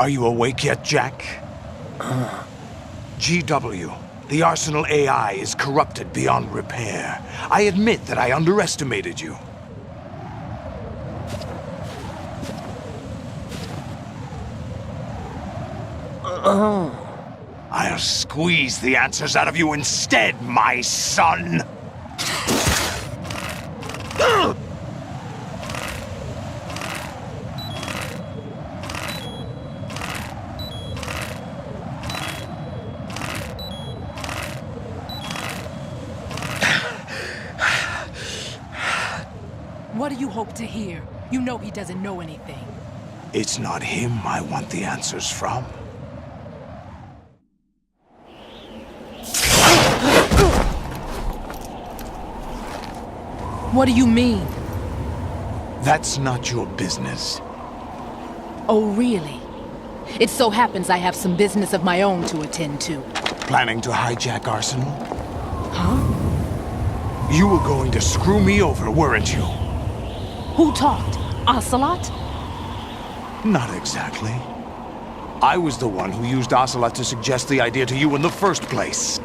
Are you awake yet, Jack? GW, the Arsenal AI is corrupted beyond repair. I admit that I underestimated you. I'll squeeze the answers out of you instead, my son! What do you hope to hear? You know he doesn't know anything. It's not him I want the answers from. What do you mean? That's not your business. Oh, really? It so happens I have some business of my own to attend to. Planning to hijack Arsenal? Huh? You were going to screw me over, weren't you? Who talked? Ocelot? Not exactly. I was the one who used Ocelot to suggest the idea to you in the first place.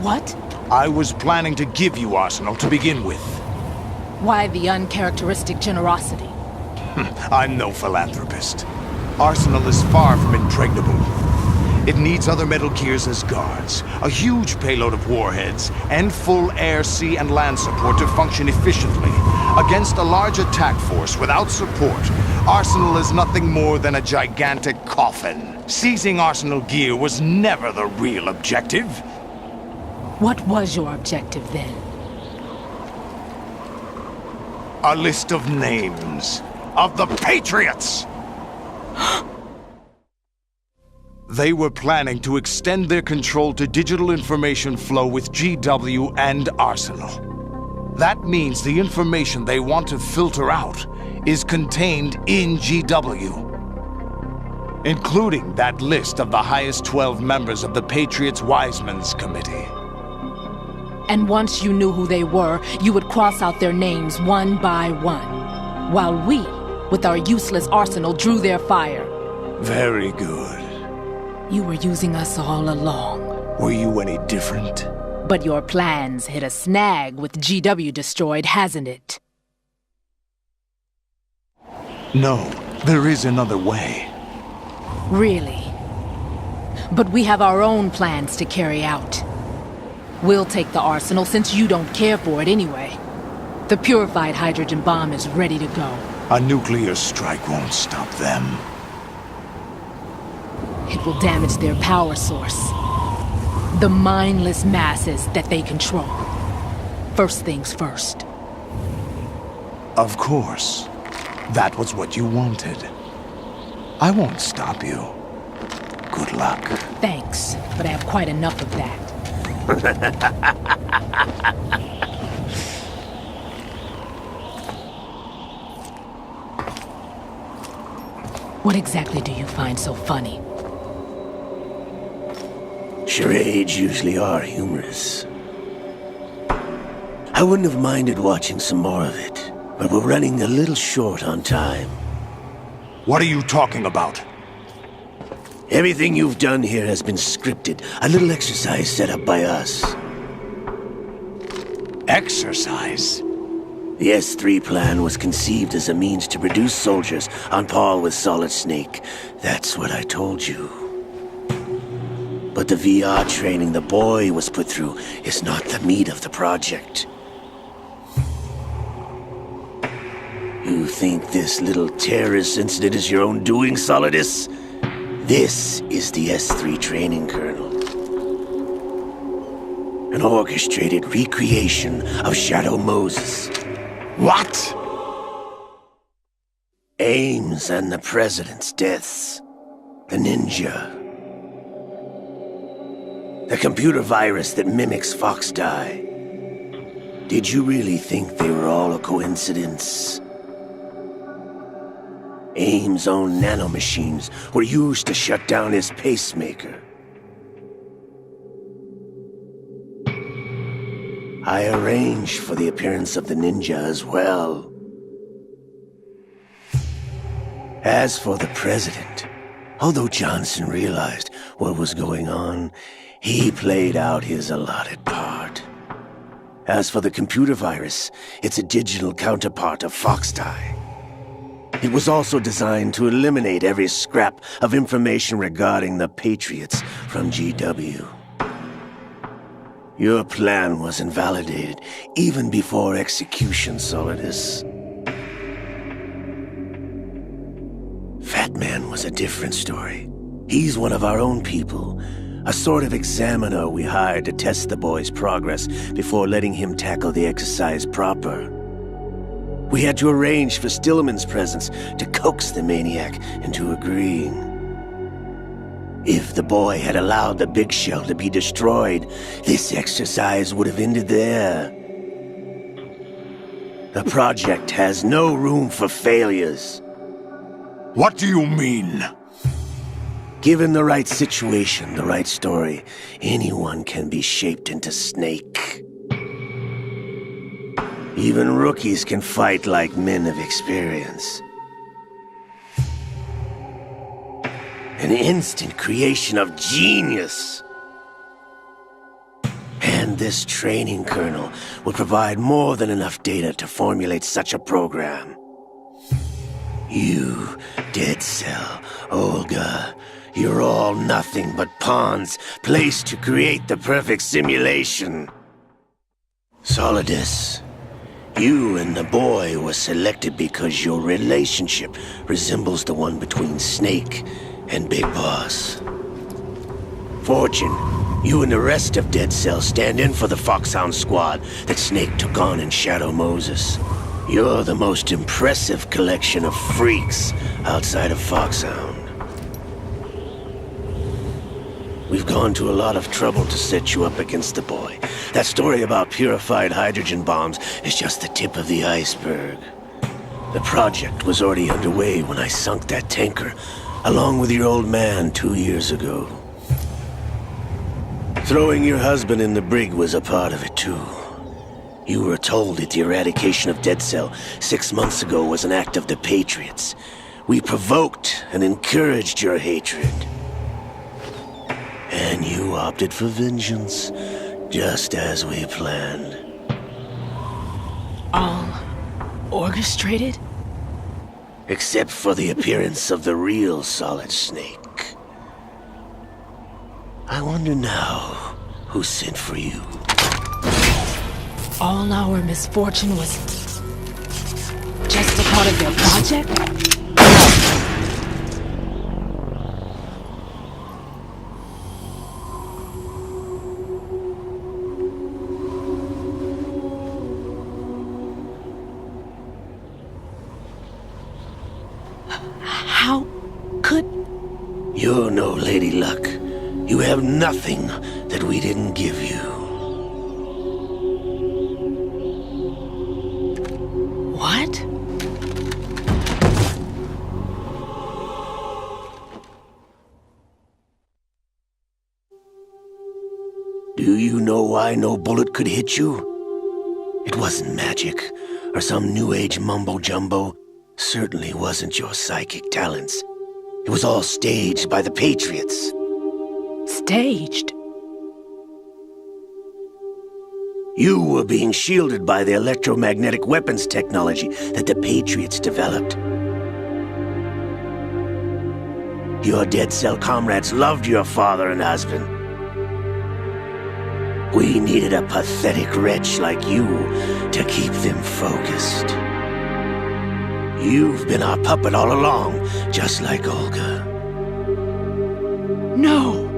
What? I was planning to give you Arsenal to begin with. Why the uncharacteristic generosity? I'm no philanthropist. Arsenal is far from impregnable. It needs other Metal Gears as guards, a huge payload of warheads, and full air, sea, and land support to function efficiently. Against a large attack force without support, Arsenal is nothing more than a gigantic coffin. Seizing Arsenal gear was never the real objective. What was your objective then? A list of names of the Patriots! They were planning to extend their control to digital information flow with GW and Arsenal. That means the information they want to filter out is contained in GW, including that list of the highest 12 members of the Patriots Wiseman's Committee. And once you knew who they were, you would cross out their names one by one, while we, with our useless arsenal, drew their fire. Very good. You were using us all along. Were you any different? But your plans hit a snag with GW destroyed, hasn't it? No, there is another way. Really? But we have our own plans to carry out. We'll take the arsenal since you don't care for it anyway. The purified hydrogen bomb is ready to go. A nuclear strike won't stop them. It will damage their power source. The mindless masses that they control. First things first. Of course. That was what you wanted. I won't stop you. Good luck. Thanks, but I have quite enough of that. What exactly do you find so funny? Charades usually are humorous. I wouldn't have minded watching some more of it, but we're running a little short on time. What are you talking about? Everything you've done here has been scripted, a little exercise set up by us. Exercise? The S3 plan was conceived as a means to produce soldiers on par with Solid Snake. That's what I told you. But the VR training the boy was put through is not the meat of the project. You think this little terrorist incident is your own doing, Solidus? This is the S3 training kernel. An orchestrated recreation of Shadow Moses. What? Ames and the President's deaths. The ninja. The computer virus that mimics Foxdie. Did you really think they were all a coincidence? Ames' own nanomachines were used to shut down his pacemaker. I arranged for the appearance of the ninja as well. As for the president, although Johnson realized what was going on, he played out his allotted part. As for the computer virus, it's a digital counterpart of Foxtie. It was also designed to eliminate every scrap of information regarding the Patriots from GW. Your plan was invalidated even before execution, Solidus. Fat Man was a different story. He's one of our own people, a sort of examiner we hired to test the boy's progress before letting him tackle the exercise proper. We had to arrange for Stillman's presence to coax the maniac into agreeing. If the boy had allowed the big shell to be destroyed, this exercise would have ended there. The project has no room for failures. What do you mean? Given the right situation, the right story, anyone can be shaped into Snake. Even rookies can fight like men of experience. An instant creation of genius. And this training kernel will provide more than enough data to formulate such a program. You, Dead Cell, Olga, you're all nothing but pawns placed to create the perfect simulation. Solidus, you and the boy were selected because your relationship resembles the one between Snake and Big Boss. Fortune, you and the rest of Dead Cell stand in for the Foxhound squad that Snake took on in Shadow Moses. You're the most impressive collection of freaks outside of Foxhound. We've gone to a lot of trouble to set you up against the boy. That story about purified hydrogen bombs is just the tip of the iceberg. The project was already underway when I sunk that tanker, along with your old man 2 years ago. Throwing your husband in the brig was a part of it too. You were told that the eradication of Dead Cell 6 months ago was an act of the Patriots. We provoked and encouraged your hatred. And you opted for vengeance, just as we planned. All orchestrated? Except for the appearance of the real Solid Snake. I wonder now who sent for you. All our misfortune was just a part of their project? How could... You're no Lady Luck. You have nothing that we didn't give you. What? Do you know why no bullet could hit you? It wasn't magic, or some new age mumbo-jumbo. Certainly wasn't your psychic talents. It was all staged by the Patriots. Staged? You were being shielded by the electromagnetic weapons technology that the Patriots developed. Your Dead Cell comrades loved your father and husband. We needed a pathetic wretch like you to keep them focused. You've been our puppet all along, just like Olga. No!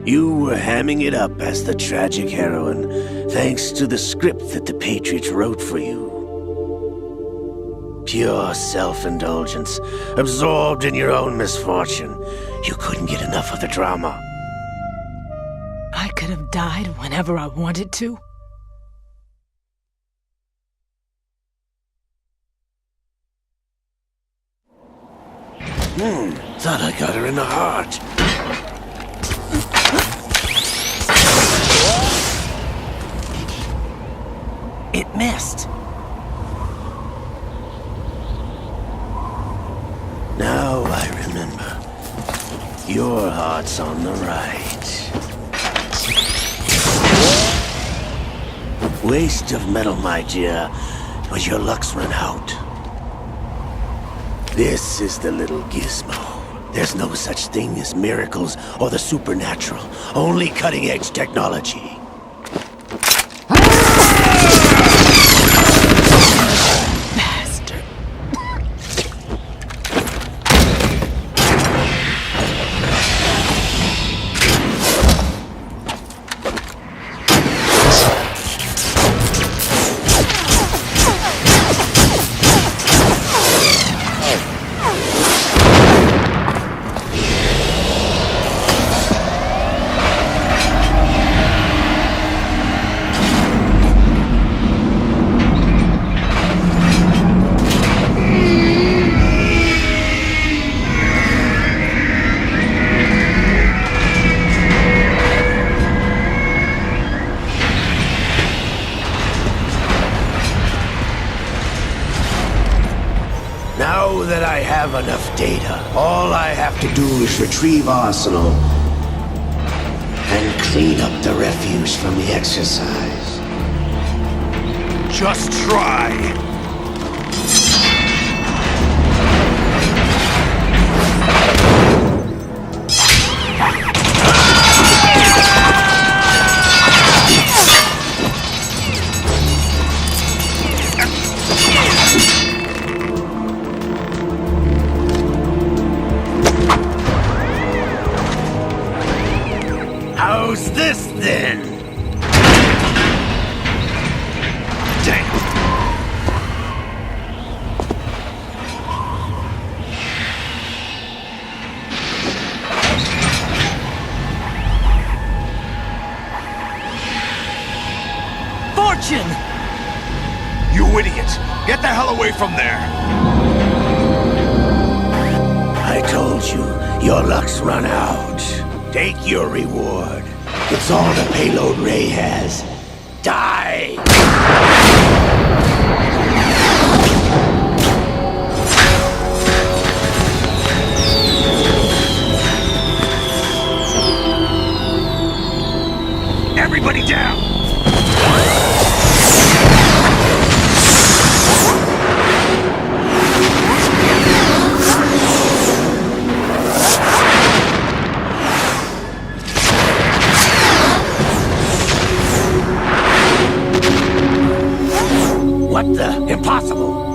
You were hamming it up as the tragic heroine, thanks to the script that the Patriots wrote for you. Pure self-indulgence, absorbed in your own misfortune. You couldn't get enough of the drama. I could have died whenever I wanted to. Thought I got her in the heart. It missed. I remember. Your heart's on the right. Waste of metal, my dear, but your luck's run out. This is the little gizmo. There's no such thing as miracles or the supernatural, only cutting-edge technology. Bastard. Now that I have enough data, all I have to do is retrieve Arsenal and clean up the refuse from the exercise. Just try. How's this then? Damn. Fortune! You idiot! Get the hell away from there! I told you, your luck's run out. Take your reward. It's all the payload Ray has. Die! Everybody down! What the? Impossible!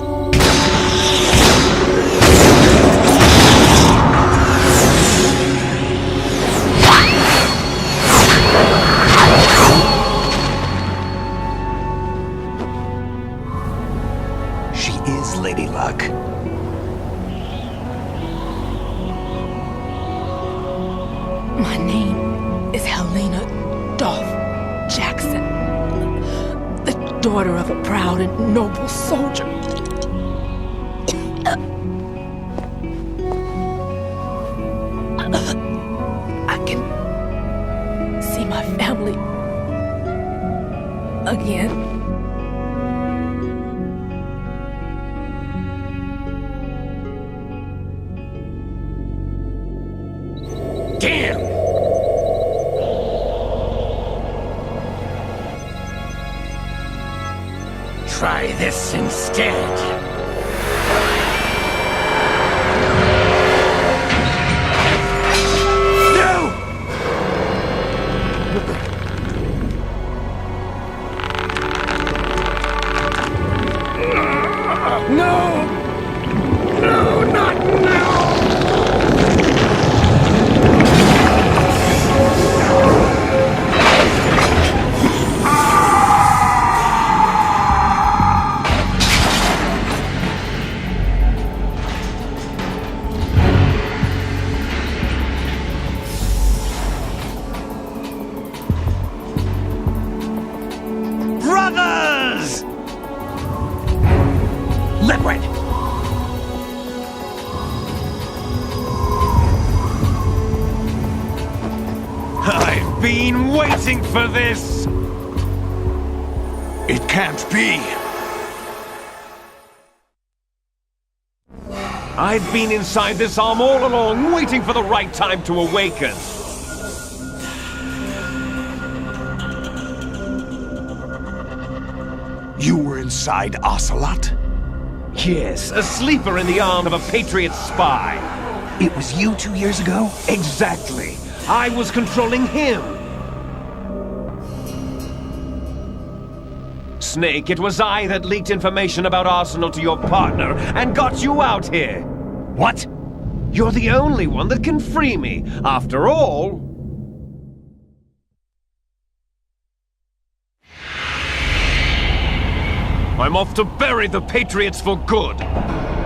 She is Lady Luck. My name is Helena Dolph Jackson, the daughter of a proud and noble soldier. I can see my family again. Damn! Try this instead. Brothers! Liquid! I've been waiting for this! It can't be! I've been inside this arm all along, waiting for the right time to awaken. You were inside Ocelot? Yes, a sleeper in the arm of a Patriot spy. It was you 2 years ago? Exactly. I was controlling him. Snake, it was I that leaked information about Arsenal to your partner and got you out here. What? You're the only one that can free me. After all... I'm off to bury the Patriots for good.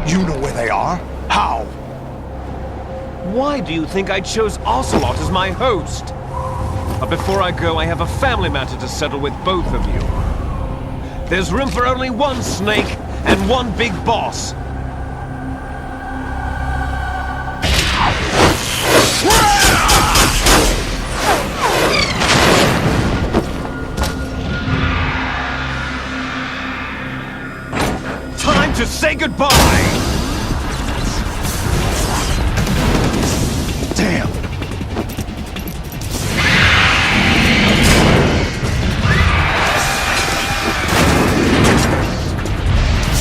You know where they are? How? Why do you think I chose Ocelot as my host? But before I go, I have a family matter to settle with both of you. There's room for only one Snake and one big boss. Time to say goodbye! Damn!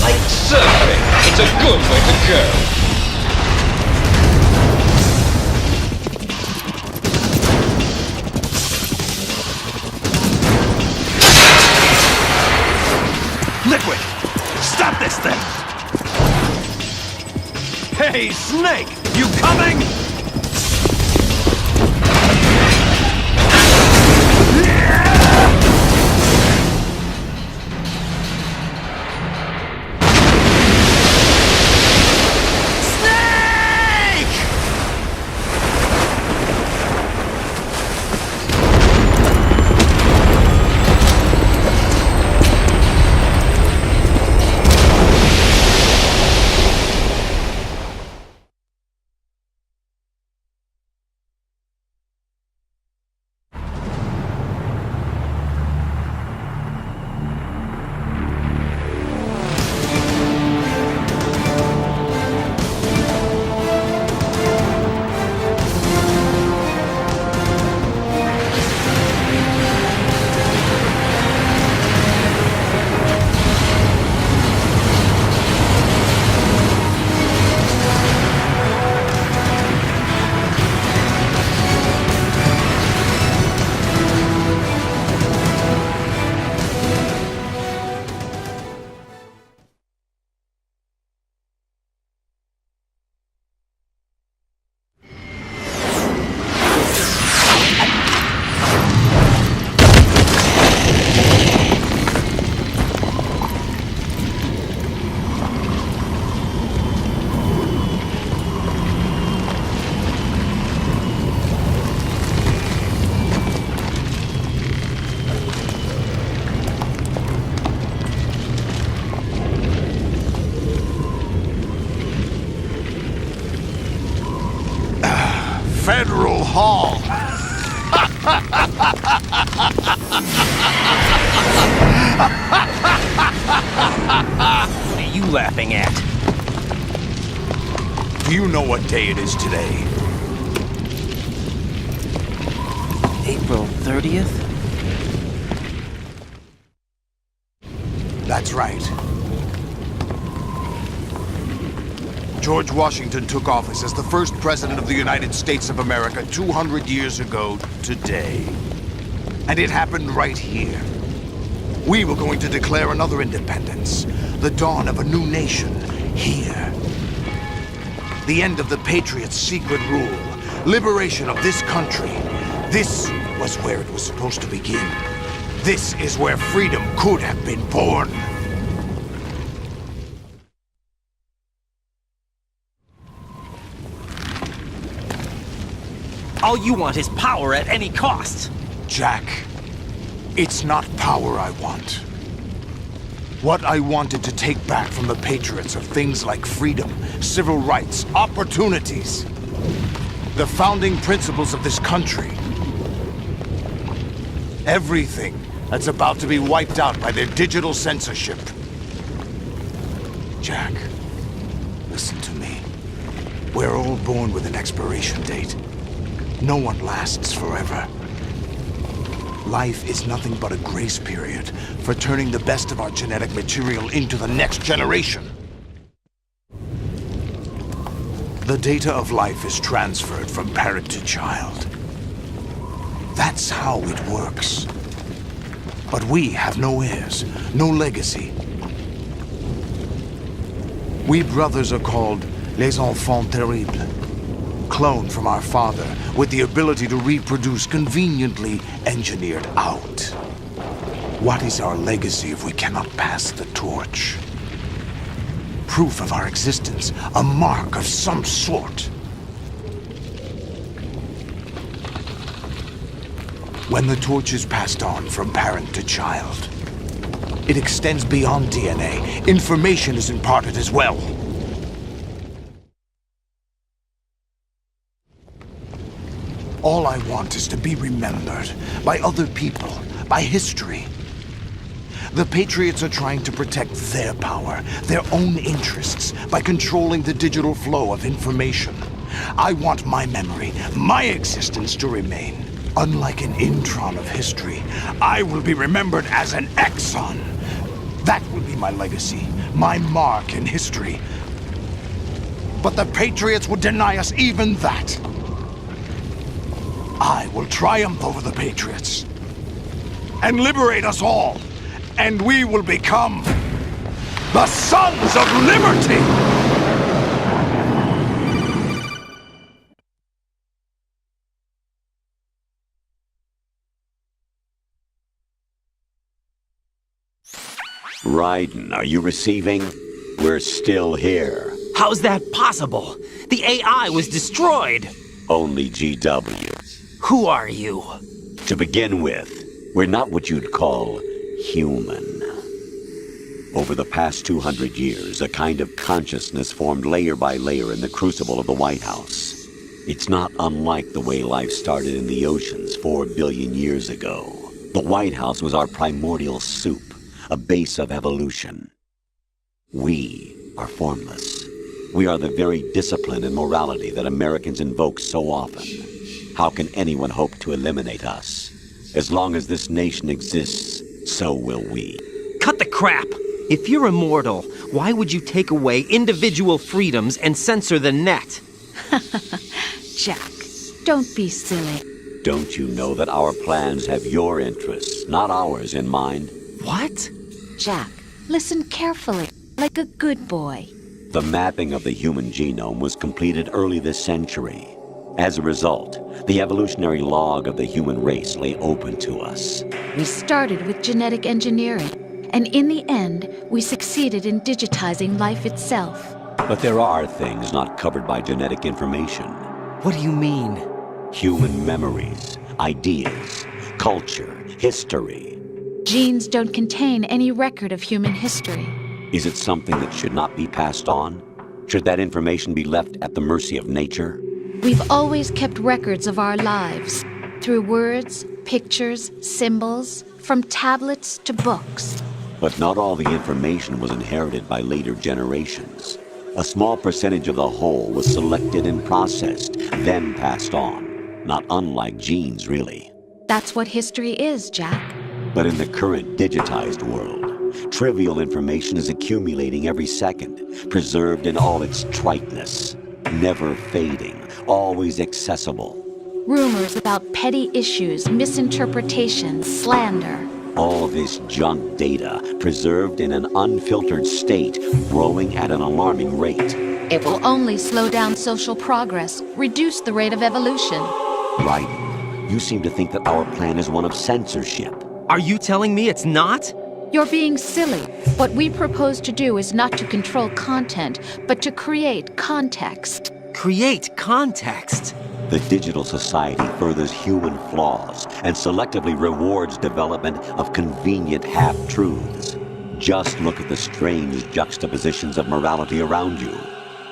Like surfing, it's a good way to go. Liquid! Stop this thing! Hey, Snake! You coming? Federal Hall. What are you laughing at? Do you know what day it is today? April 30th? That's right. George Washington took office as the first president of the United States of America 200 years ago today. And it happened right here. We were going to declare another independence, the dawn of a new nation, here. The end of the Patriots' secret rule, liberation of this country. This was where it was supposed to begin. This is where freedom could have been born. All you want is power at any cost. Jack, it's not power I want. What I wanted to take back from the Patriots are things like freedom, civil rights, opportunities. The founding principles of this country. Everything that's about to be wiped out by their digital censorship. Jack, listen to me. We're all born with an expiration date. No one lasts forever. Life is nothing but a grace period for turning the best of our genetic material into the next generation. The data of life is transferred from parent to child. That's how it works. But we have no heirs, no legacy. We brothers are called les enfants terribles. Cloned from our father, with the ability to reproduce conveniently engineered out. What is our legacy if we cannot pass the torch? Proof of our existence, a mark of some sort. When the torch is passed on from parent to child, it extends beyond DNA. Information is imparted as well. All I want is to be remembered by other people, by history. The Patriots are trying to protect their power, their own interests, by controlling the digital flow of information. I want my memory, my existence to remain. Unlike an intron of history, I will be remembered as an exon. That will be my legacy, my mark in history. But the Patriots would deny us even that. I will triumph over the Patriots and liberate us all, and we will become the Sons of Liberty! Raiden, are you receiving? We're still here. How's that possible? The AI was destroyed. Only GW. Who are you? To begin with, we're not what you'd call human. Over the past 200 years, a kind of consciousness formed layer by layer in the crucible of the White House. It's not unlike the way life started in the oceans 4 billion years ago. The White House was our primordial soup, a base of evolution. We are formless. We are the very discipline and morality that Americans invoke so often. How can anyone hope to eliminate us? As long as this nation exists, so will we. Cut the crap! If you're immortal, why would you take away individual freedoms and censor the net? Jack, don't be silly. Don't you know that our plans have your interests, not ours, in mind? What? Jack, listen carefully, like a good boy. The mapping of the human genome was completed early this century. As a result, the evolutionary log of the human race lay open to us. We started with genetic engineering, and in the end, we succeeded in digitizing life itself. But there are things not covered by genetic information. What do you mean? Human memories, ideas, culture, history. Genes don't contain any record of human history. Is it something that should not be passed on? Should that information be left at the mercy of nature? We've always kept records of our lives, through words, pictures, symbols, from tablets to books. But not all the information was inherited by later generations. A small percentage of the whole was selected and processed, then passed on. Not unlike genes, really. That's what history is, Jack. But in the current digitized world, trivial information is accumulating every second, preserved in all its triteness, never fading, always accessible. Rumors about petty issues, misinterpretations, slander. All this junk data, preserved in an unfiltered state, growing at an alarming rate. It will only slow down social progress, reduce the rate of evolution. Right. You seem to think that our plan is one of censorship. Are you telling me it's not? You're being silly. What we propose to do is not to control content, but to create context. Create context? The digital society furthers human flaws and selectively rewards development of convenient half-truths. Just look at the strange juxtapositions of morality around you.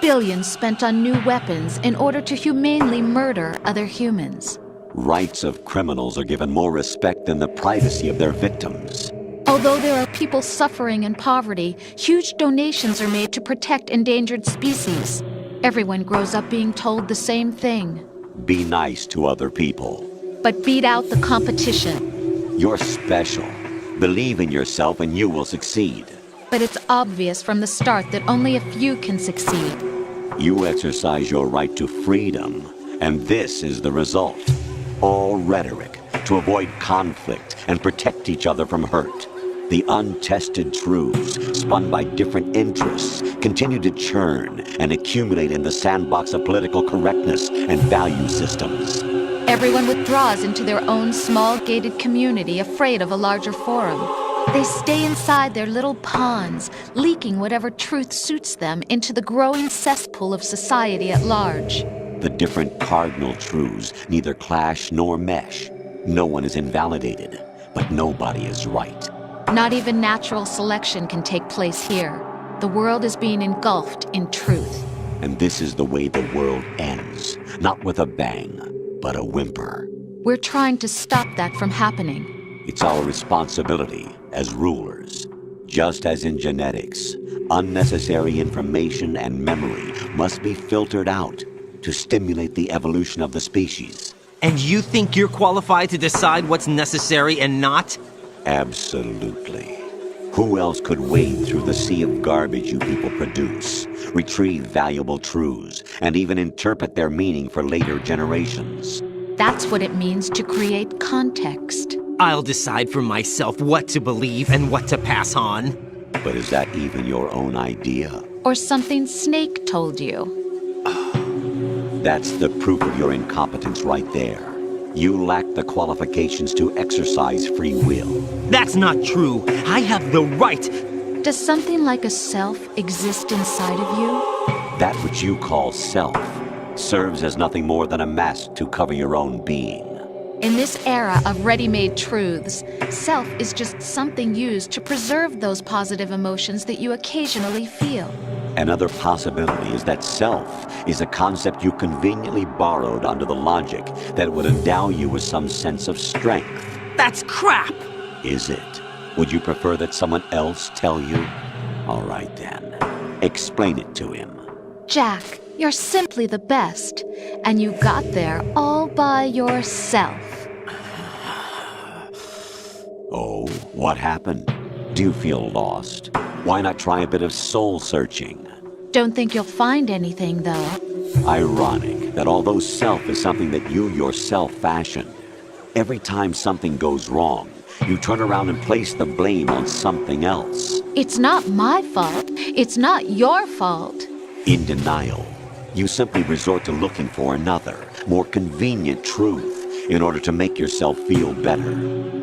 Billions spent on new weapons in order to humanely murder other humans. Rights of criminals are given more respect than the privacy of their victims. Although there are people suffering in poverty, huge donations are made to protect endangered species. Everyone grows up being told the same thing. Be nice to other people. But beat out the competition. You're special. Believe in yourself and you will succeed. But it's obvious from the start that only a few can succeed. You exercise your right to freedom, and this is the result. All rhetoric to avoid conflict and protect each other from hurt. The untested truths, spun by different interests, continue to churn and accumulate in the sandbox of political correctness and value systems. Everyone withdraws into their own small gated community, afraid of a larger forum. They stay inside their little ponds, leaking whatever truth suits them into the growing cesspool of society at large. The different cardinal truths neither clash nor mesh. No one is invalidated, but nobody is right. Not even natural selection can take place here. The world is being engulfed in truth. And this is the way the world ends, not with a bang, but a whimper. We're trying to stop that from happening. It's our responsibility as rulers. Just as in genetics, unnecessary information and memory must be filtered out to stimulate the evolution of the species. And you think you're qualified to decide what's necessary and not? Absolutely. Who else could wade through the sea of garbage you people produce, retrieve valuable truths, and even interpret their meaning for later generations? That's what it means to create context. I'll decide for myself what to believe and what to pass on. But is that even your own idea? Or something Snake told you? That's the proof of your incompetence right there. You lack the qualifications to exercise free will. That's not true. I have the right. Does something like a self exist inside of you? That which you call self serves as nothing more than a mask to cover your own being. In this era of ready-made truths, self is just something used to preserve those positive emotions that you occasionally feel. Another possibility is that self is a concept you conveniently borrowed under the logic that would endow you with some sense of strength. That's crap! Is it? Would you prefer that someone else tell you? All right then. Explain it to him. Jack, you're simply the best, and you got there all by yourself. Oh, what happened? Do you feel lost? Why not try a bit of soul-searching? Don't think you'll find anything, though. Ironic that although self is something that you yourself fashioned, every time something goes wrong, you turn around and place the blame on something else. It's not my fault. It's not your fault. In denial, you simply resort to looking for another, more convenient truth in order to make yourself feel better.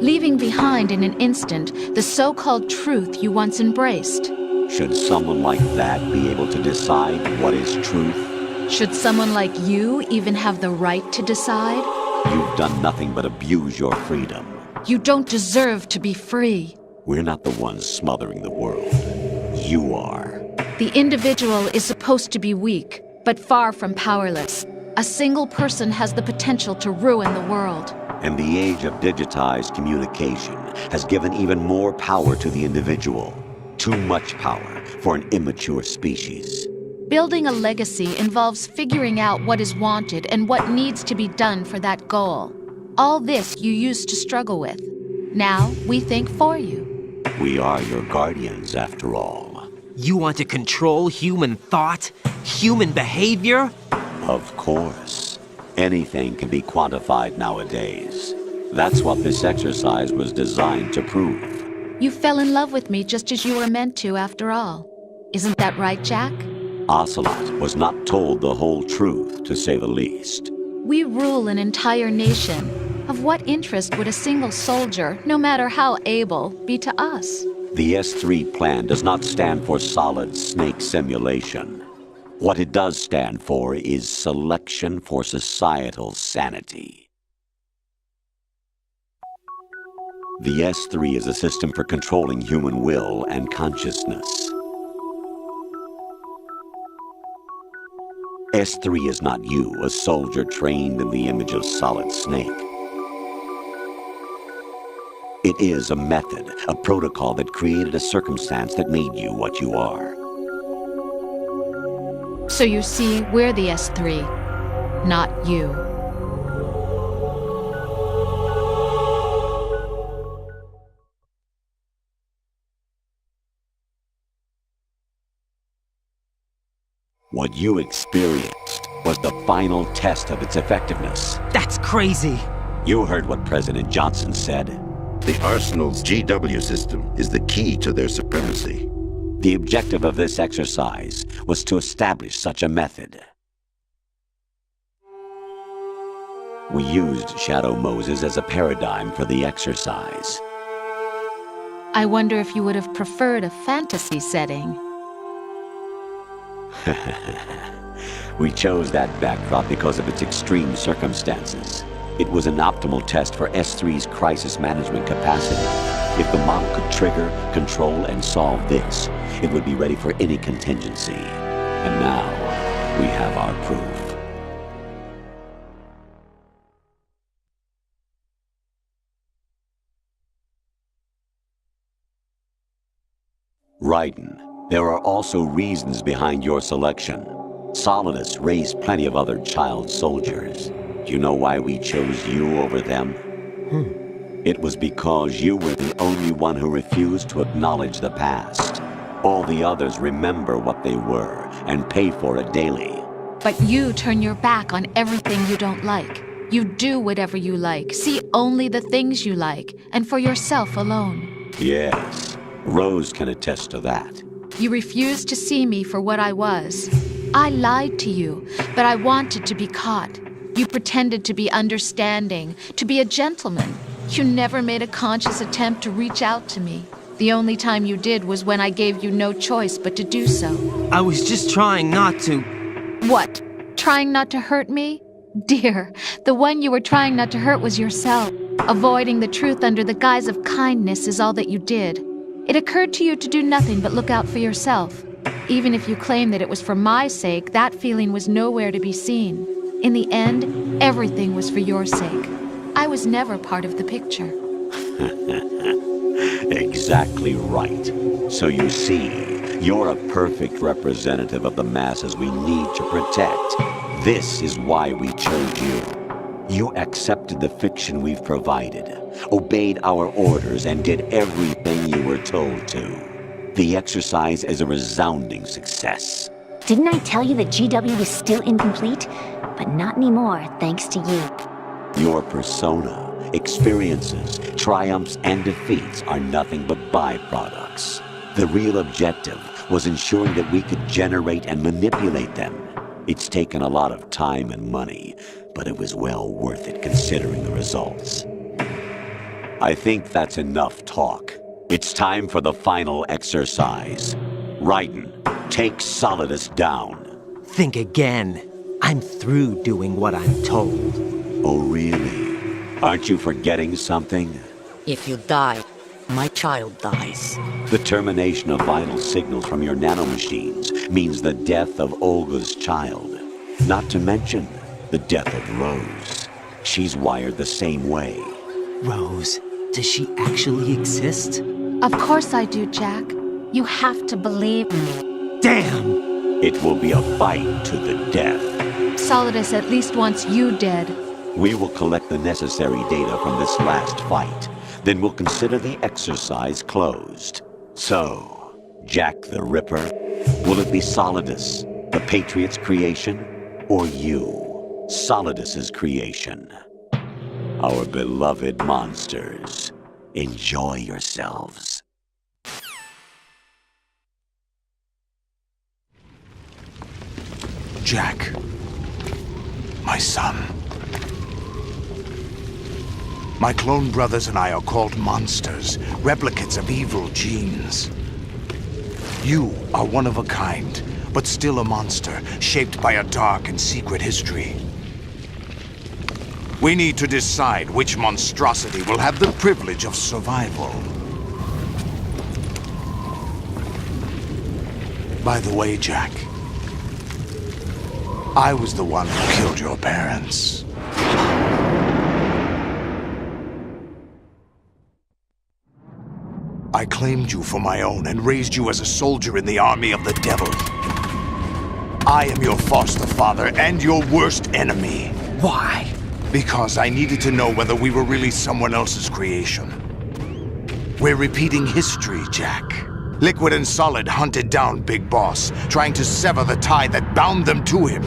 Leaving behind in an instant the so-called truth you once embraced. Should someone like that be able to decide what is truth? Should someone like you even have the right to decide? You've done nothing but abuse your freedom. You don't deserve to be free. We're not the ones smothering the world. You are. The individual is supposed to be weak, but far from powerless. A single person has the potential to ruin the world. And the age of digitized communication has given even more power to the individual. Too much power for an immature species. Building a legacy involves figuring out what is wanted and what needs to be done for that goal. All this you used to struggle with. Now we think for you. We are your guardians, after all. You want to control human thought? Human behavior? Of course. Anything can be quantified nowadays. That's what this exercise was designed to prove. You fell in love with me just as you were meant to, after all. Isn't that right, Jack? Ocelot was not told the whole truth, to say the least. We rule an entire nation. Of what interest would a single soldier, no matter how able, be to us? The S3 plan does not stand for solid snake simulation. What it does stand for is selection for societal sanity. The S3 is a system for controlling human will and consciousness. S3 is not you, a soldier trained in the image of Solid Snake. It is a method, a protocol that created a circumstance that made you what you are. So you see, we're the S3, not you. What you experienced was the final test of its effectiveness. That's crazy. You heard what President Johnson said. The Arsenal's GW system is the key to their supremacy. The objective of this exercise was to establish such a method. We used Shadow Moses as a paradigm for the exercise. I wonder if you would have preferred a fantasy setting. We chose that backdrop because of its extreme circumstances. It was an optimal test for S3's crisis management capacity. If the model could trigger, control, and solve this, it would be ready for any contingency. And now, we have our proof. Raiden, there are also reasons behind your selection. Solidus raised plenty of other child soldiers. Do you know why we chose you over them? It was because you were the only one who refused to acknowledge the past. All the others remember what they were and pay for it daily. But you turn your back on everything you don't like. You do whatever you like, see only the things you like, and for yourself alone. Yes, Rose can attest to that. You refused to see me for what I was. I lied to you, but I wanted to be caught. You pretended to be understanding, to be a gentleman. You never made a conscious attempt to reach out to me. The only time you did was when I gave you no choice but to do so. I was just trying not to. What? Trying not to hurt me? Dear, the one you were trying not to hurt was yourself. Avoiding the truth under the guise of kindness is all that you did. It occurred to you to do nothing but look out for yourself. Even if you claim that it was for my sake, that feeling was nowhere to be seen. In the end, everything was for your sake. I was never part of the picture. Exactly right. So you see, you're a perfect representative of the masses we need to protect. This is why we chose you. You accepted the fiction we've provided, obeyed our orders, and did everything you were told to. The exercise is a resounding success. Didn't I tell you that GW was still incomplete? But not anymore, thanks to you. Your persona, experiences, triumphs, and defeats are nothing but byproducts. The real objective was ensuring that we could generate and manipulate them. It's taken a lot of time and money, but it was well worth it considering the results. I think that's enough talk. It's time for the final exercise. Raiden, take Solidus down. Think again. I'm through doing what I'm told. Oh, really? Aren't you forgetting something? If you die, my child dies. The termination of vital signals from your nanomachines means the death of Olga's child. Not to mention the death of Rose. She's wired the same way. Rose, does she actually exist? Of course I do, Jack. You have to believe me. Damn! It will be a fight to the death. Solidus at least wants you dead. We will collect the necessary data from this last fight. Then we'll consider the exercise closed. So, Jack the Ripper, will it be Solidus, the Patriot's creation, or you, Solidus's creation? Our beloved monsters, enjoy yourselves. Jack, my son. My clone brothers and I are called monsters, replicates of evil genes. You are one of a kind, but still a monster, shaped by a dark and secret history. We need to decide which monstrosity will have the privilege of survival. By the way, Jack, I was the one who killed your parents. I claimed you for my own and raised you as a soldier in the army of the devil. I am your foster father and your worst enemy. Why? Because I needed to know whether we were really someone else's creation. We're repeating history, Jack. Liquid and Solid hunted down Big Boss, trying to sever the tie that bound them to him.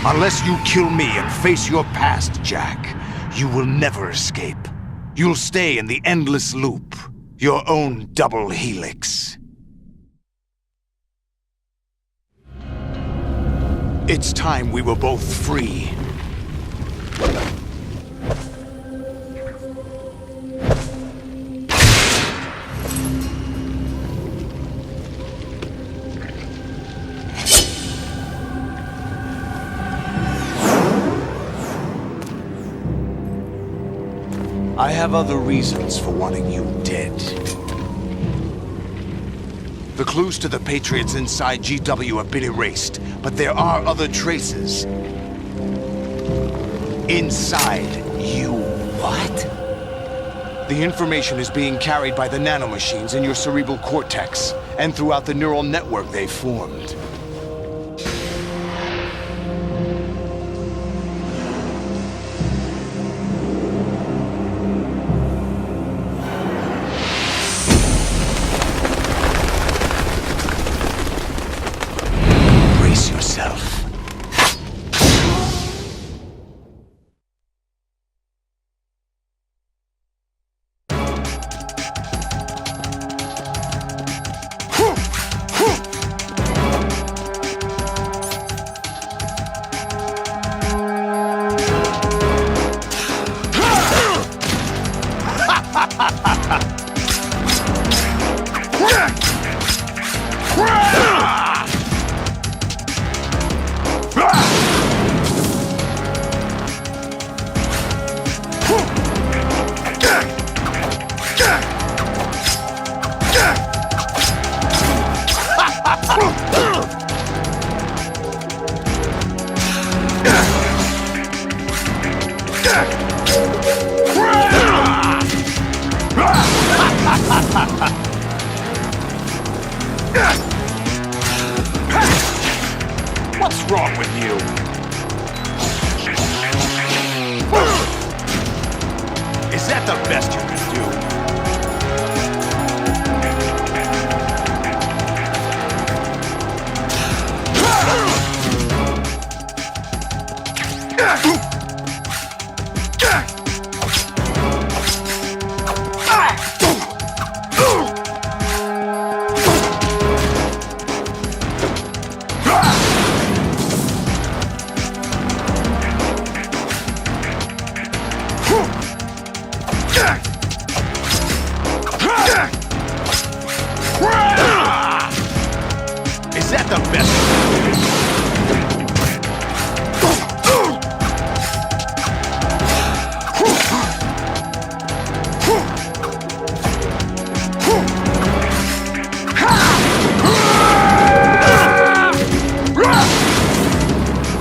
Unless you kill me and face your past, Jack, you will never escape. You'll stay in the endless loop, your own double helix. It's time we were both free. I have other reasons for wanting you dead. The clues to the Patriots inside GW have been erased, but there are other traces. Inside you. What? The information is being carried by the nanomachines in your cerebral cortex, and throughout the neural network they've formed. What's wrong with you? Is that the best you can do? Is that the best?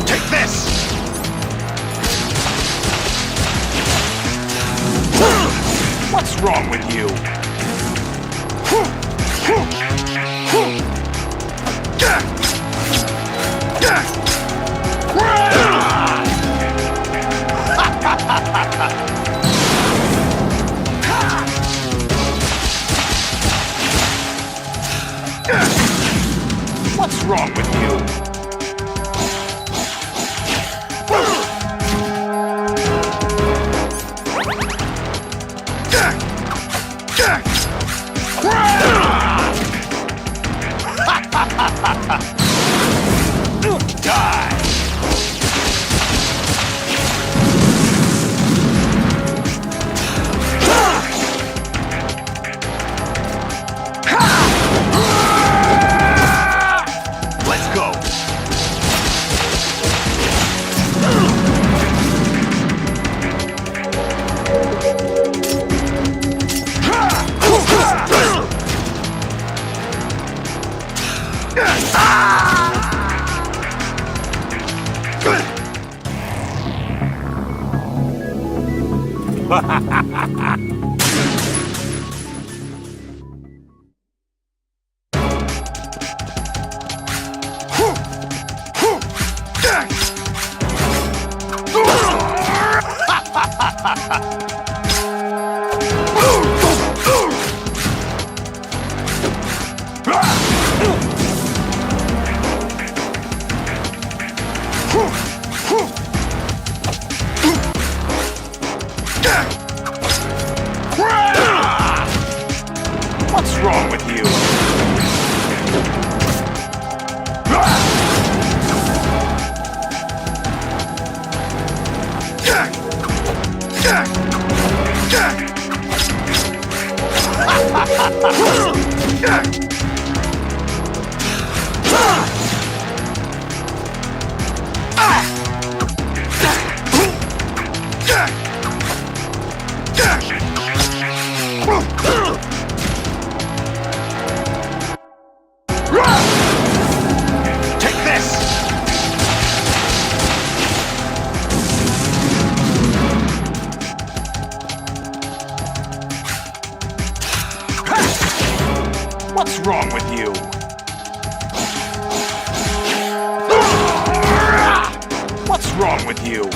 Take this! What's wrong with you? What's wrong with you? Die! Let's go! What's wrong with you? Take this! What's wrong with you? What's wrong with you?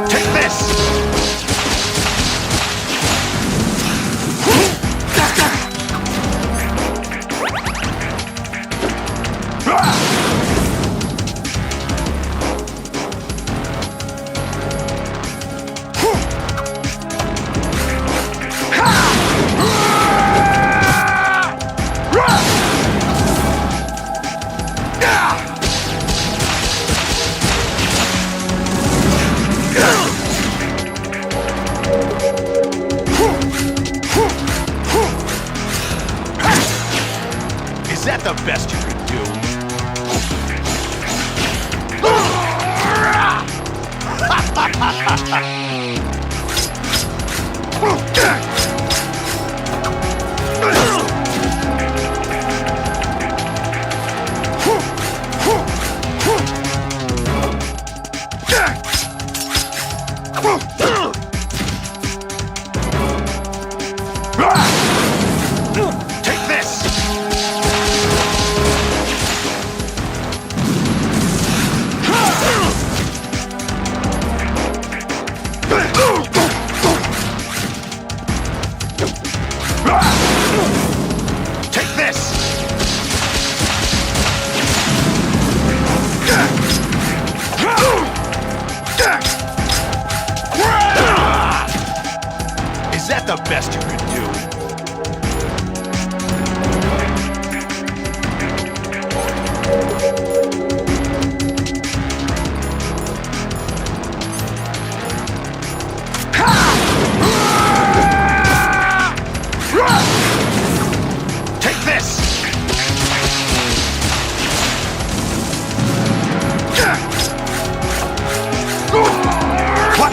Take this! Is that the best you could Take this! Take this! Is that the best you could do? Take this! What?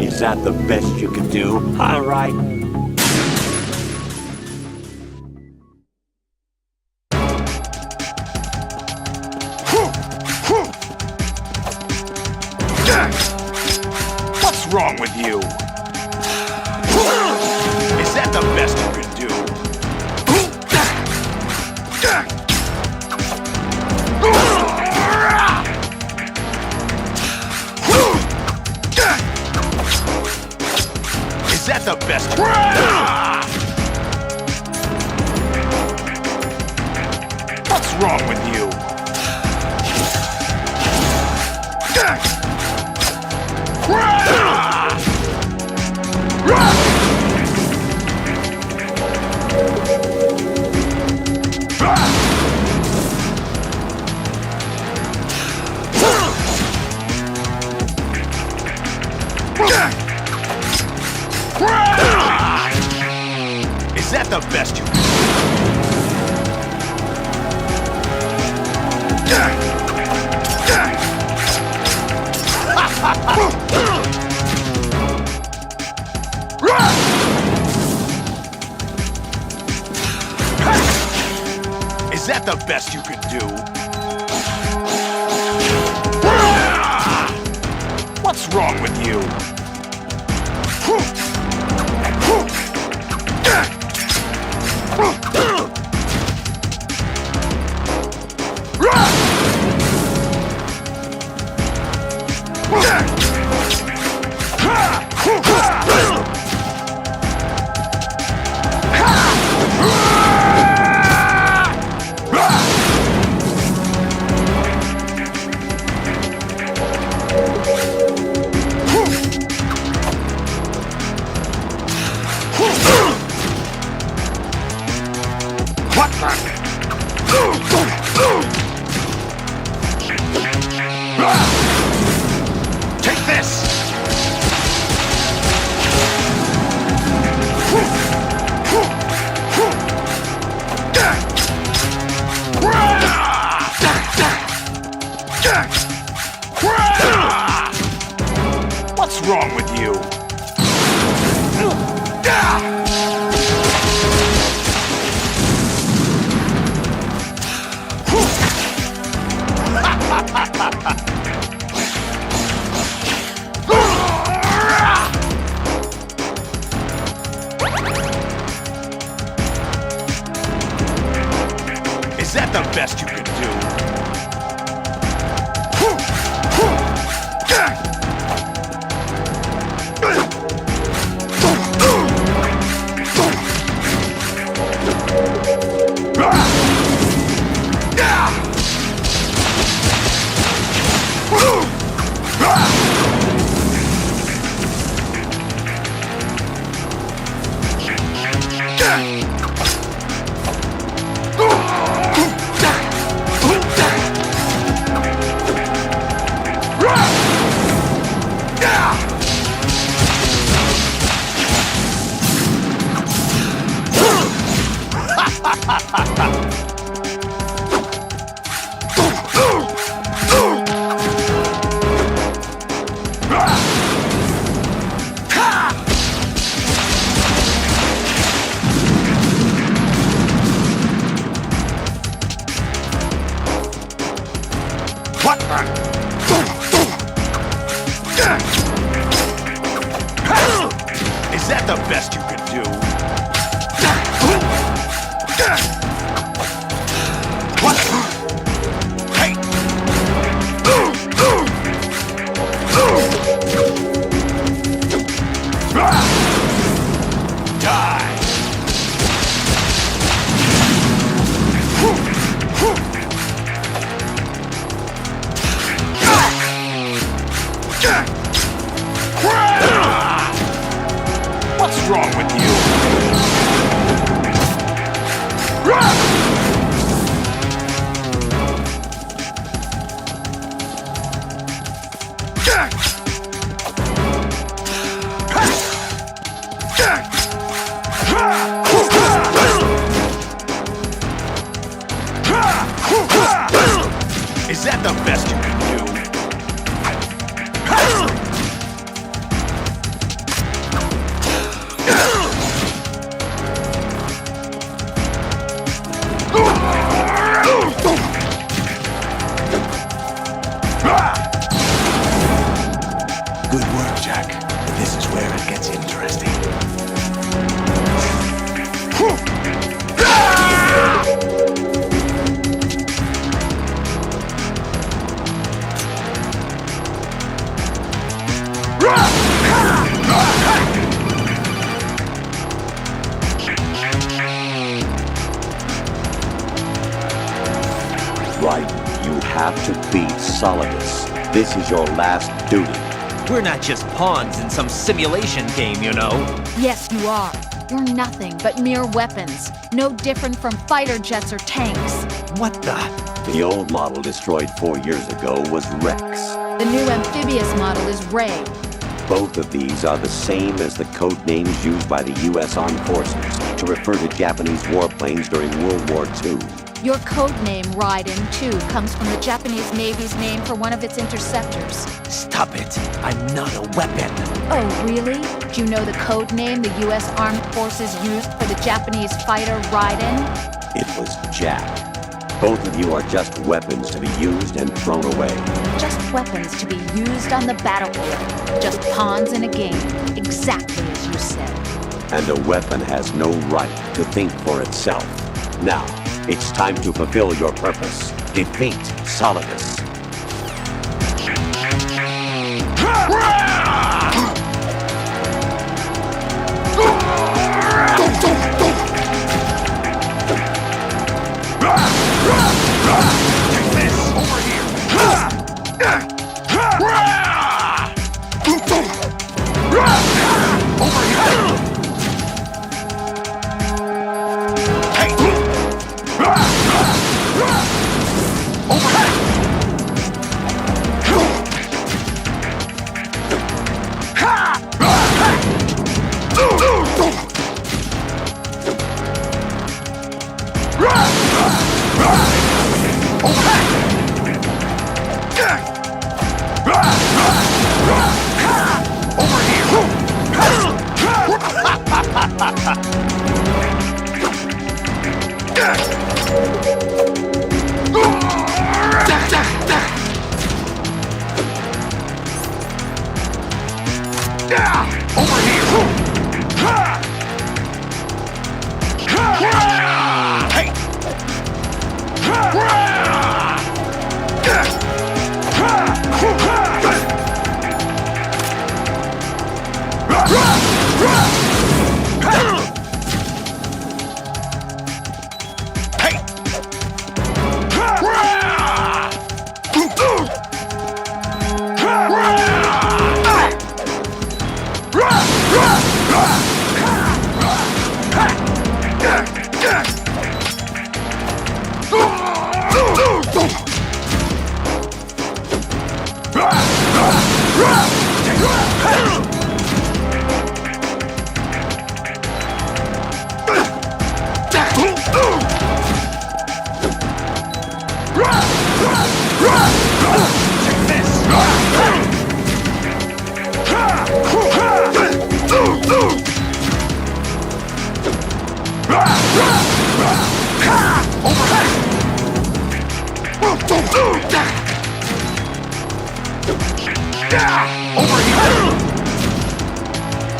Is that the best you can do? All right. What's wrong with you? Is that the best you can do? Is that the best you can do? What's wrong with you? Is that the best you can Is that the best you can do? What's wrong with you? Take this! What's wrong with you? Is that the best you can do? What the? Is that the best you can do? What? Hey! Die! What's wrong with you? Is that the best you can do? Good work, Jack. But this is where it gets interesting. Right, you have to beat Solidus. This is your last duty. We're not just pawns in some simulation game, you know. Yes, you are. You're nothing but mere weapons. No different from fighter jets or tanks. What the? The old model destroyed 4 years ago was Rex. The new amphibious model is Ray. Both of these are the same as the code names used by the U.S. Armed Forces to refer to Japanese warplanes during World War II. Your code name, Raiden, too, comes from the Japanese Navy's name for one of its interceptors. Stop it. I'm not a weapon. Oh, really? Do you know the code name the U.S. Armed Forces used for the Japanese fighter Raiden? It was Jack. Both of you are just weapons to be used and thrown away. Just weapons to be used on the battlefield. Just pawns in a game. Exactly as you said. And a weapon has no right to think for itself. Now, it's time to fulfill your purpose. Defeat Solidus.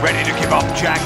Ready to give up, Jack?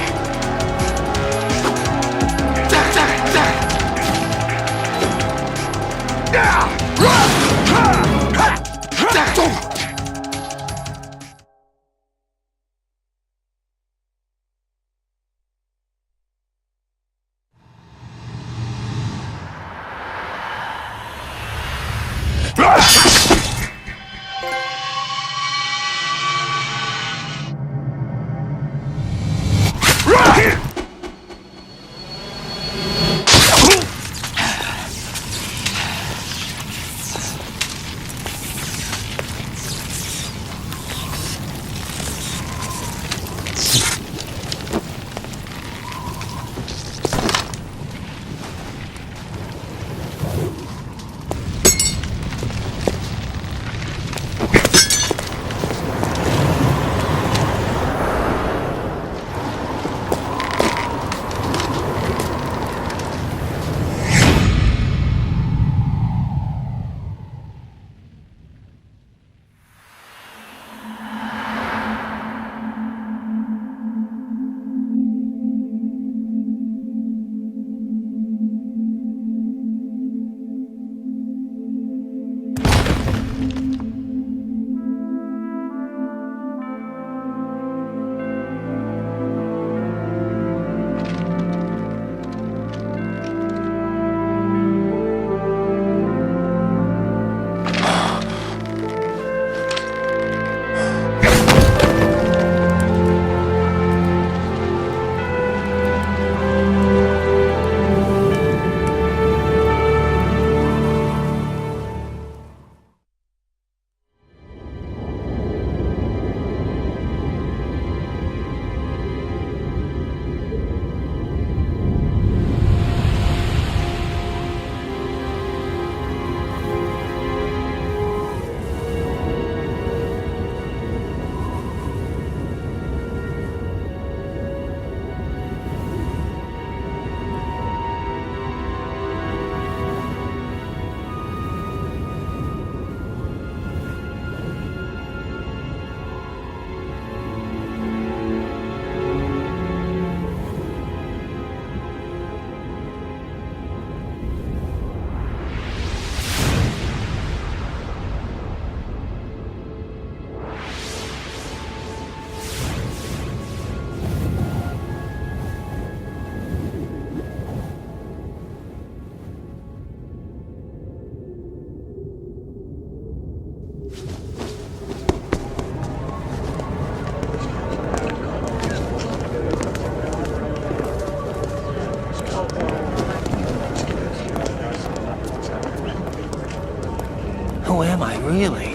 Really?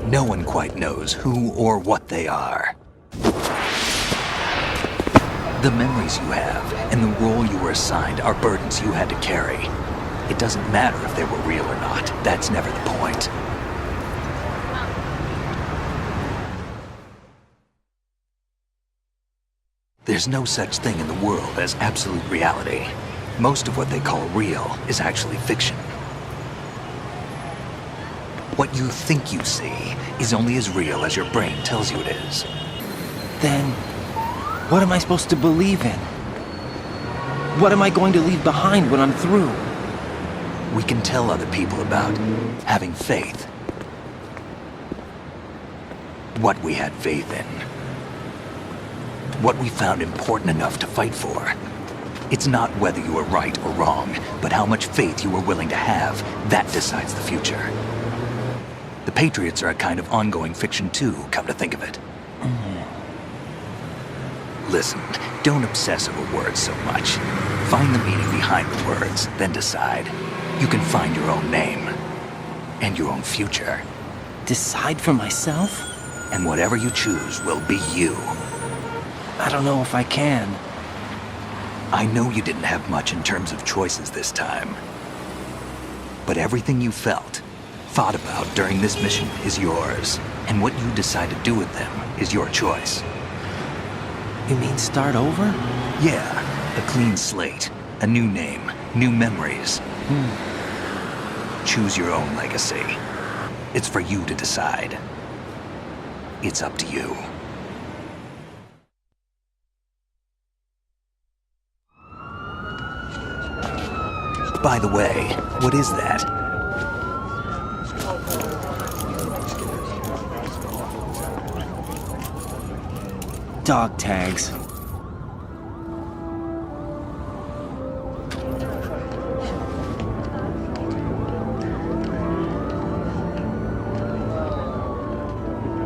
No one quite knows who or what they are. The memories you have and the role you were assigned are burdens you had to carry. It doesn't matter if they were real or not. That's never the point. There's no such thing in the world as absolute reality. Most of what they call real is actually fiction. What you think you see is only as real as your brain tells you it is. Then, what am I supposed to believe in? What am I going to leave behind when I'm through? We can tell other people about having faith. What we had faith in. What we found important enough to fight for. It's not whether you were right or wrong, but how much faith you were willing to have. That decides the future. The Patriots are a kind of ongoing fiction too, come to think of it. Listen, don't obsess over words so much. Find the meaning behind the words, then decide. You can find your own name. And your own future. Decide for myself? And whatever you choose will be you. I don't know if I can. I know you didn't have much in terms of choices this time. But everything you felt, thought about during this mission is yours. And what you decide to do with them is your choice. You mean start over? Yeah, a clean slate, a new name, new memories. Choose your own legacy. It's for you to decide. It's up to you. By the way, what is that? Dog tags.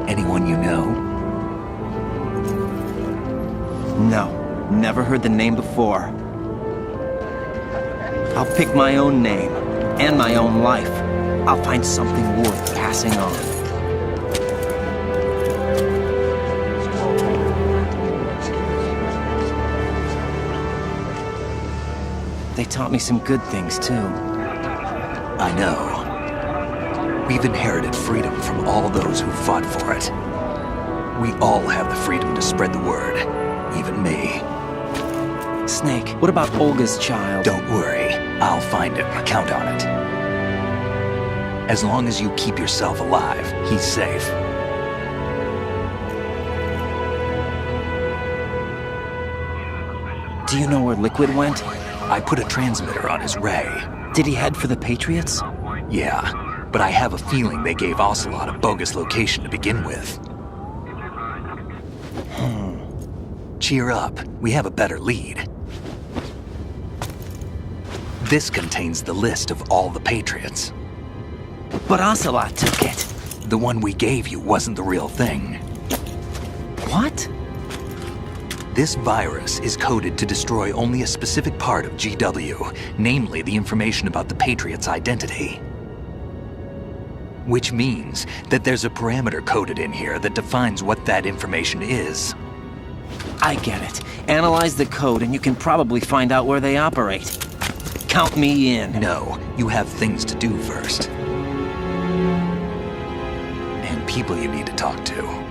Anyone you know? No, never heard the name before. I'll pick my own name, and my own life. I'll find something worth passing on. They taught me some good things, too. I know. We've inherited freedom from all those who fought for it. We all have the freedom to spread the word, even me. Snake, what about Olga's child? Don't worry. I'll find him. Count on it. As long as you keep yourself alive, he's safe. Do you know where Liquid went? I put a transmitter on his ray. Did he head for the Patriots? Yeah, but I have a feeling they gave Ocelot a bogus location to begin with. Cheer up. We have a better lead. This contains the list of all the Patriots. But Ocelot took it. The one we gave you wasn't the real thing. What? This virus is coded to destroy only a specific part of GW, namely the information about the Patriots' identity. Which means that there's a parameter coded in here that defines what that information is. I get it. Analyze the code and you can probably find out where they operate. Count me in. No, you have things to do first. And people you need to talk to.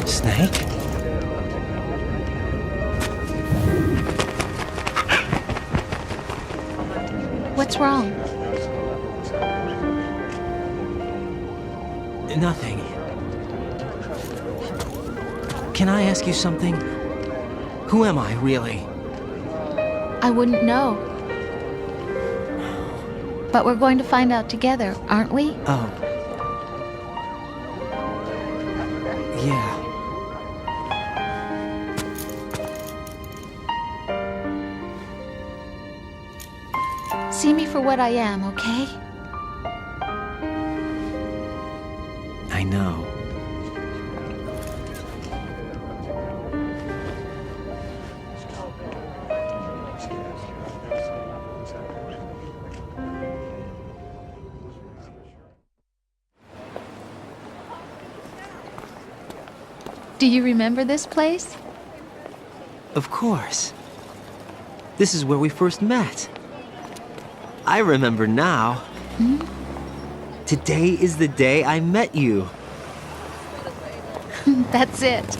Snake? wrong? Nothing. Can I ask you something? Who am I, really? I wouldn't know. But we're going to find out together, aren't we? Oh. Yeah. See me for what I am, okay? I know. Do you remember this place? Of course. This is where we first met. I remember now. Hmm? Today is the day I met you. That's it.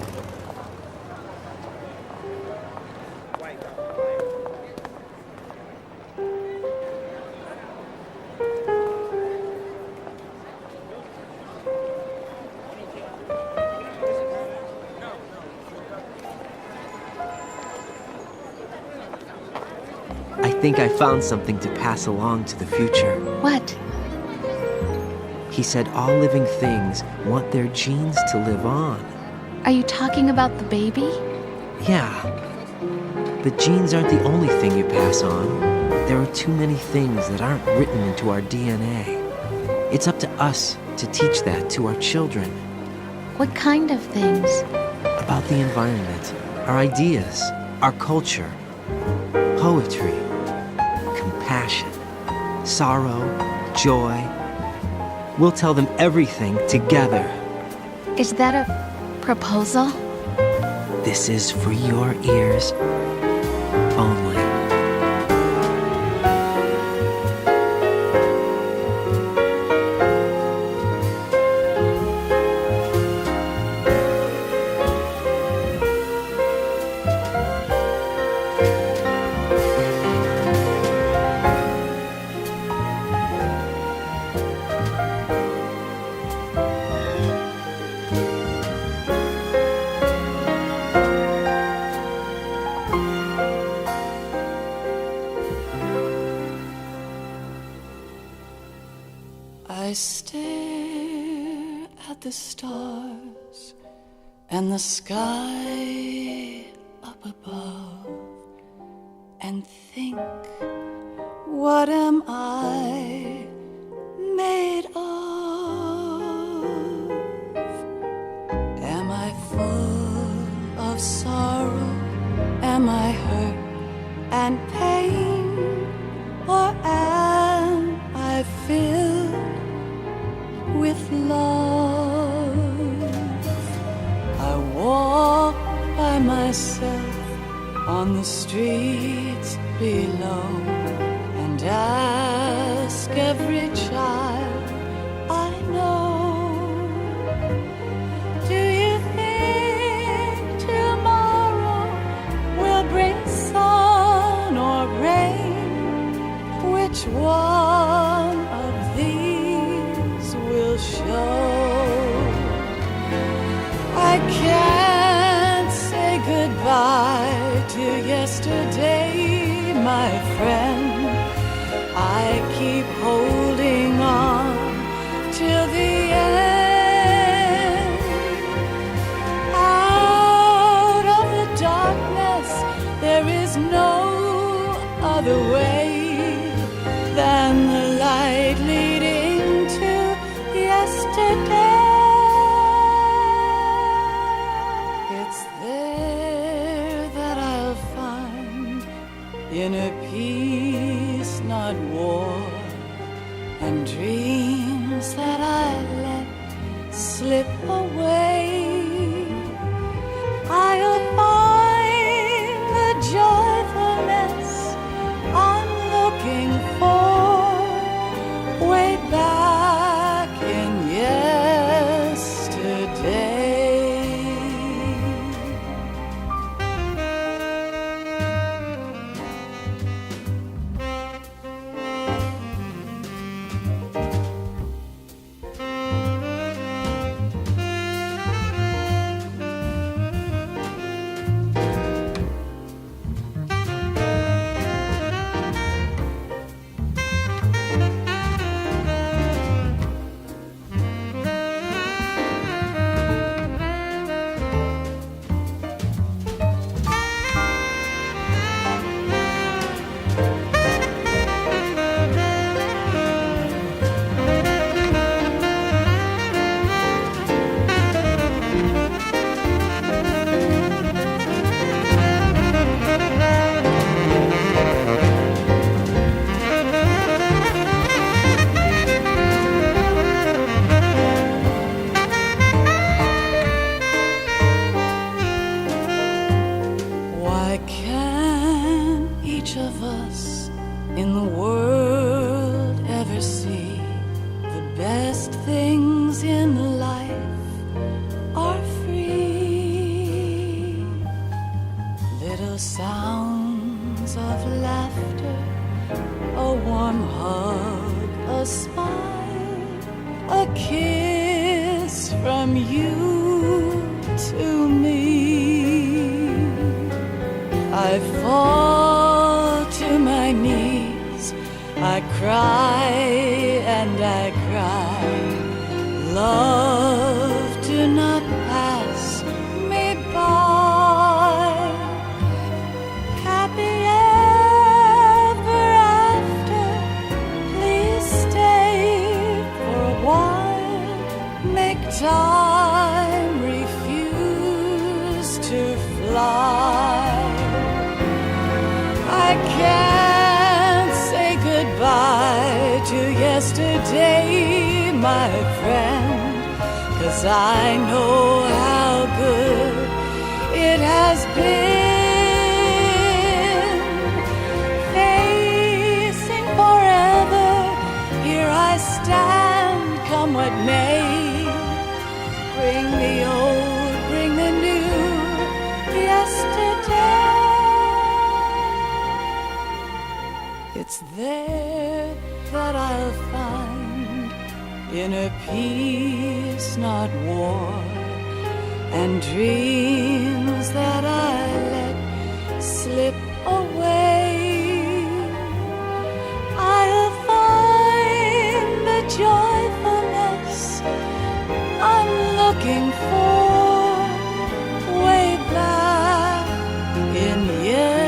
I think I found something to pass along to the future. What? He said all living things want their genes to live on. Are you talking about the baby? Yeah. But genes aren't the only thing you pass on. There are too many things that aren't written into our DNA. It's up to us to teach that to our children. What kind of things? About the environment, our ideas, our culture, poetry, compassion, sorrow, joy. We'll tell them everything together. Is that a proposal? This is for your ears only. I stare at the stars and the sky up above and think, what am I made of? Am I full of sorrow? Am I hurt and pain? Or am I filled with love? I walk by myself on the streets below and ask every child I know, do you think tomorrow will bring sun or rain? Which one of these will show? I can't say goodbye to yesterday, my friend. I keep holding on till the end. Out of the darkness, there is no other way than the light leading to yesterday. It's there that I'll find inner peace, not war, and dreams that I let slip away. I'll find the joyfulness I'm looking for way back in yesterday. things in life are free. Little sounds of laughter, a warm hug, a smile, a kiss from you to me. I fall to my knees, I cry and I cry. Love, do not pass me by. Happy ever after, please stay for a while. Make time refuse to fly. I can't say goodbye to yesterday, my friend, 'cause I know how good it has been. Facing forever, here I stand, come what may. Bring the old, bring the new, yesterday. It's there that I'll find inner peace, not war, and dreams that I let slip away. I'll find the joyfulness I'm looking for way back in yesterday.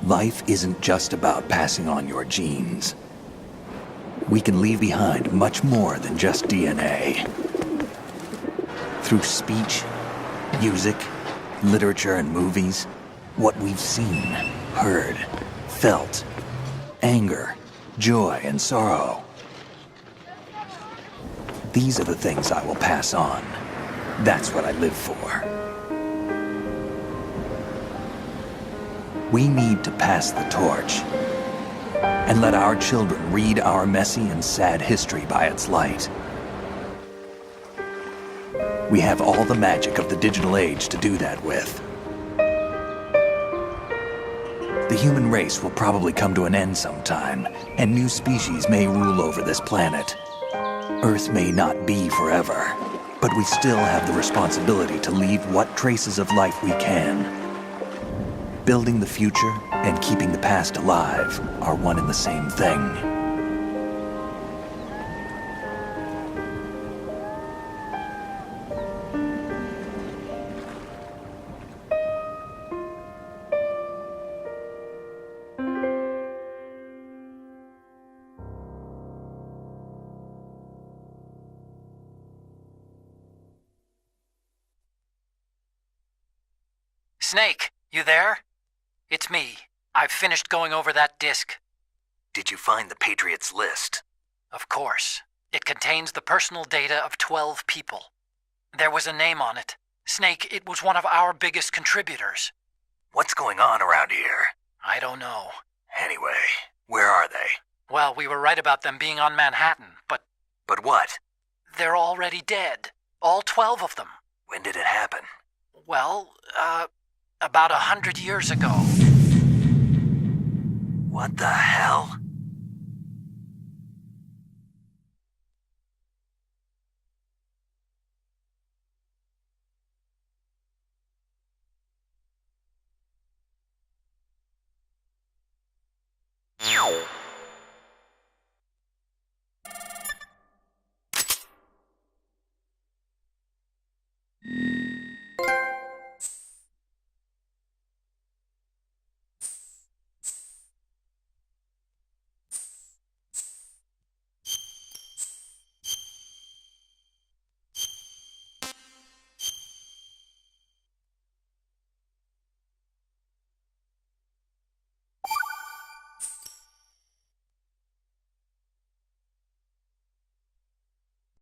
Life isn't just about passing on your genes. We can leave behind much more than just DNA. Through speech, music, literature, and movies, what we've seen, heard, felt, anger, joy, and sorrow. These are the things I will pass on. That's what I live for. We need to pass the torch and let our children read our messy and sad history by its light. We have all the magic of the digital age to do that with. The human race will probably come to an end sometime, and new species may rule over this planet. Earth may not be forever, But we still have the responsibility to leave what traces of life we can. Building the future and keeping the past alive are one and the same thing. Snake, you there? It's me. I've finished going over that disk. Did you find the Patriots list? Of course. It contains the personal data of 12 people. There was a name on it. Snake, it was one of our biggest contributors. What's going on around here? I don't know. Anyway, where are they? Well, we were right about them being on Manhattan, but... But what? They're already dead. All 12 of them. When did it happen? Well, about 100 years ago. What the hell?